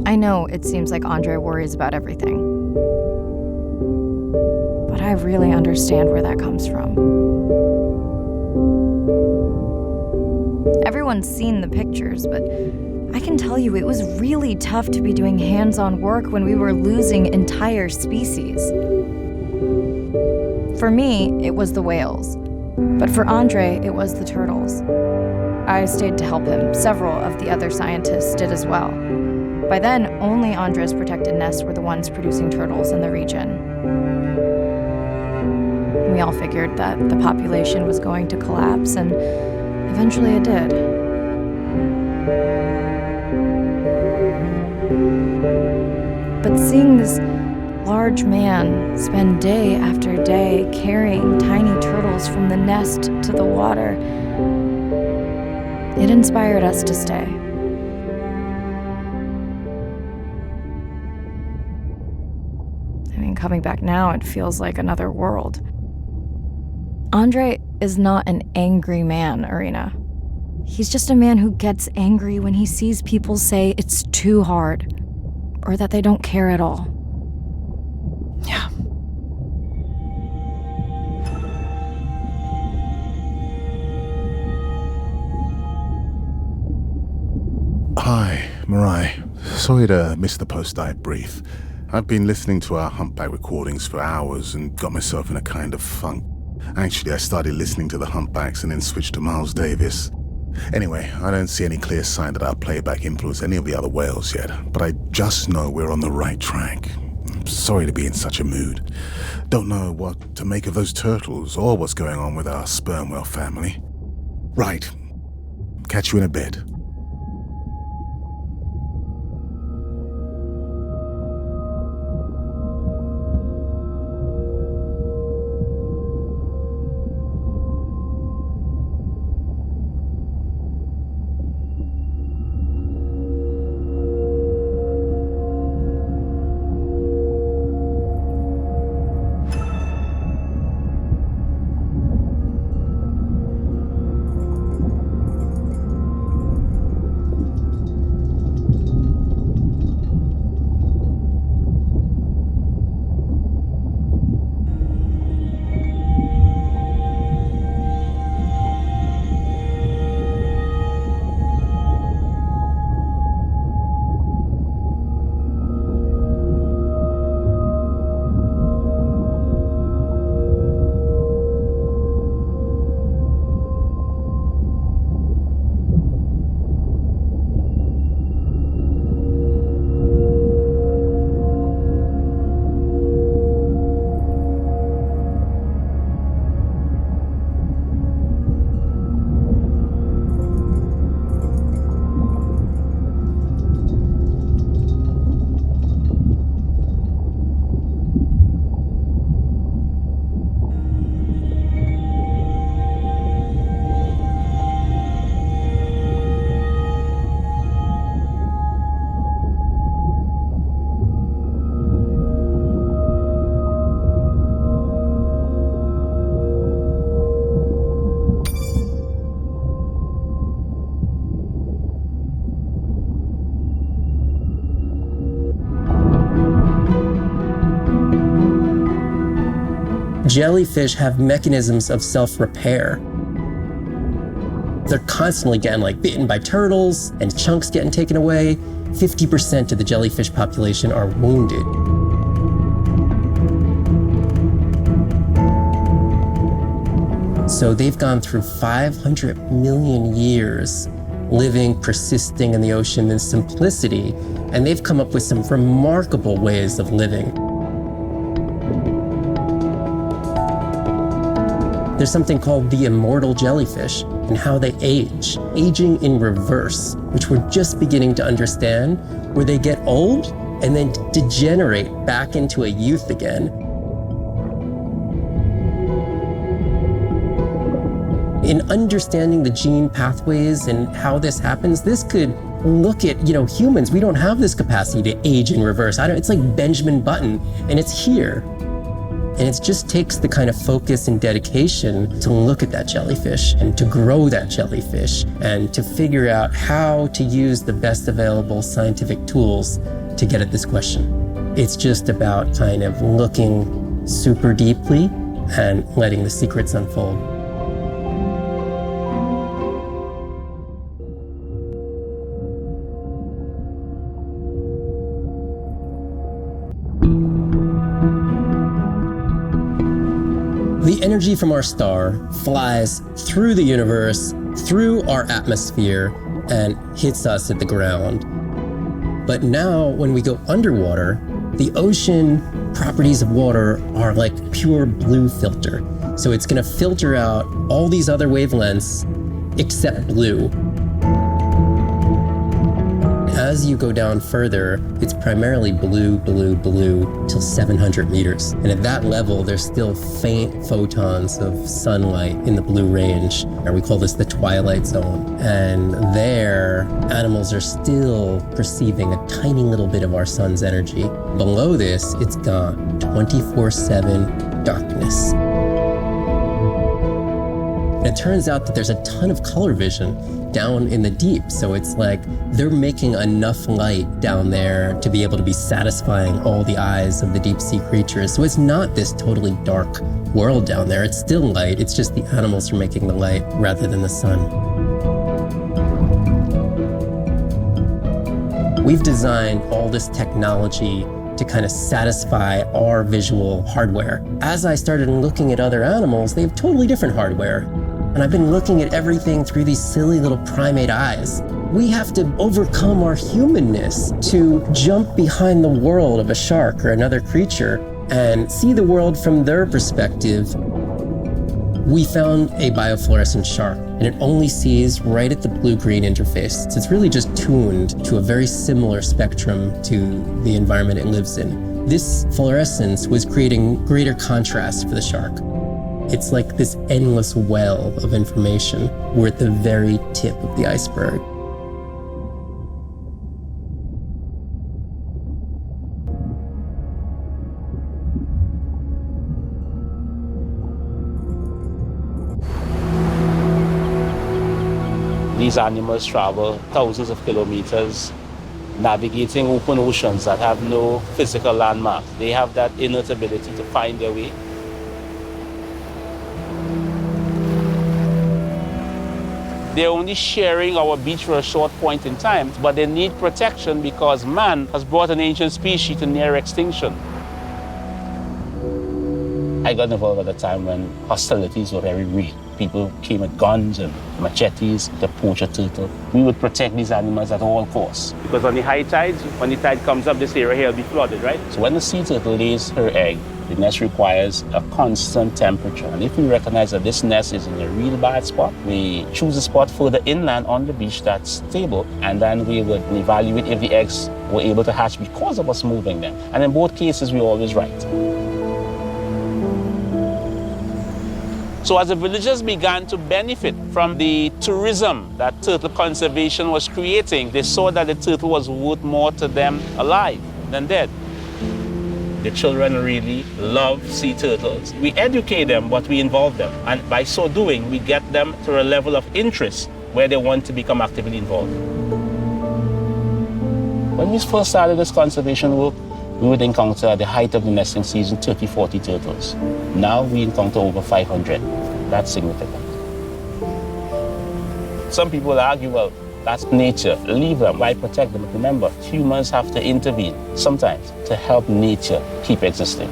I know it seems like Andre worries about everything, but I really understand where that comes from. Everyone's seen the pictures, but I can tell you it was really tough to be doing hands-on work when we were losing entire species. For me, it was the whales, but for Andre, it was the turtles. I stayed to help him. Several of the other scientists did as well. By then, only Andre's protected nests were the ones producing turtles in the region. We all figured that the population was going to collapse, and eventually it did. But seeing this large man spend day after day carrying tiny turtles from the nest to the water, it inspired us to stay. I mean, coming back now, it feels like another world. Andre is not an angry man, Irina. He's just a man who gets angry when he sees people say it's too hard, or that they don't care at all. Yeah. Hi, Mirai. Sorry to miss the post-diet brief. I've been listening to our humpback recordings for hours and got myself in a kind of funk. Actually, I started listening to the humpbacks and then switched to Miles Davis. Anyway, I don't see any clear sign that our playback influenced any of the other whales yet, but I just know we're on the right track. I'm sorry to be in such a mood. Don't know what to make of those turtles or what's going on with our sperm whale family. Right. Catch you in a bit. Jellyfish have mechanisms of self-repair. They're constantly getting bitten by turtles and chunks getting taken away. 50% of the jellyfish population are wounded. So they've gone through 500 million years living, persisting in the ocean in simplicity, and they've come up with some remarkable ways of living. There's something called the immortal jellyfish and how they age, aging in reverse, which we're just beginning to understand, where they get old and then degenerate back into a youth again. In understanding the gene pathways and how this happens, this could look at, humans. We don't have this capacity to age in reverse. It's like Benjamin Button, and it's here. And it just takes the kind of focus and dedication to look at that jellyfish and to grow that jellyfish and to figure out how to use the best available scientific tools to get at this question. It's just about kind of looking super deeply and letting the secrets unfold. The energy from our star flies through the universe, through our atmosphere, and hits us at the ground. But now, when we go underwater, the ocean properties of water are like pure blue filter. So it's going to filter out all these other wavelengths except blue. As you go down further, it's primarily blue, blue, blue till 700 meters. And at that level, there's still faint photons of sunlight in the blue range. And we call this the twilight zone. And there, animals are still perceiving a tiny little bit of our sun's energy. Below this, it's gone 24/7 darkness. And it turns out that there's a ton of color vision down in the deep. So it's like they're making enough light down there to be able to be satisfying all the eyes of the deep sea creatures. So it's not this totally dark world down there. It's still light. It's just the animals are making the light rather than the sun. We've designed all this technology to kind of satisfy our visual hardware. As I started looking at other animals, they have totally different hardware. And I've been looking at everything through these silly little primate eyes. We have to overcome our humanness to jump behind the world of a shark or another creature and see the world from their perspective. We found a biofluorescent shark, and it only sees right at the blue-green interface. So it's really just tuned to a very similar spectrum to the environment it lives in. This fluorescence was creating greater contrast for the shark. It's like this endless well of information. We're at the very tip of the iceberg. These animals travel thousands of kilometers, navigating open oceans that have no physical landmarks. They have that innate ability to find their way. They're only sharing our beach for a short point in time, but they need protection because man has brought an ancient species to near extinction. I got involved at a time when hostilities were very real. People came with guns and machetes to poach a turtle. We would protect these animals at all costs. Because on the high tides, when the tide comes up, this area here will be flooded, right? So when the sea turtle lays her egg, the nest requires a constant temperature. And if we recognize that this nest is in a real bad spot, we choose a spot further inland on the beach that's stable, and then we would evaluate if the eggs were able to hatch because of us moving them. And in both cases, we're always right. So as the villagers began to benefit from the tourism that turtle conservation was creating, they saw that the turtle was worth more to them alive than dead. The children really love sea turtles. We educate them, but we involve them. And by so doing, we get them to a level of interest where they want to become actively involved. When we first started this conservation work, we would encounter at the height of the nesting season 30, 40 turtles. Now we encounter over 500. That's significant. Some people argue, well, that's nature. Leave them. Why protect them? But remember, humans have to intervene sometimes to help nature keep existing.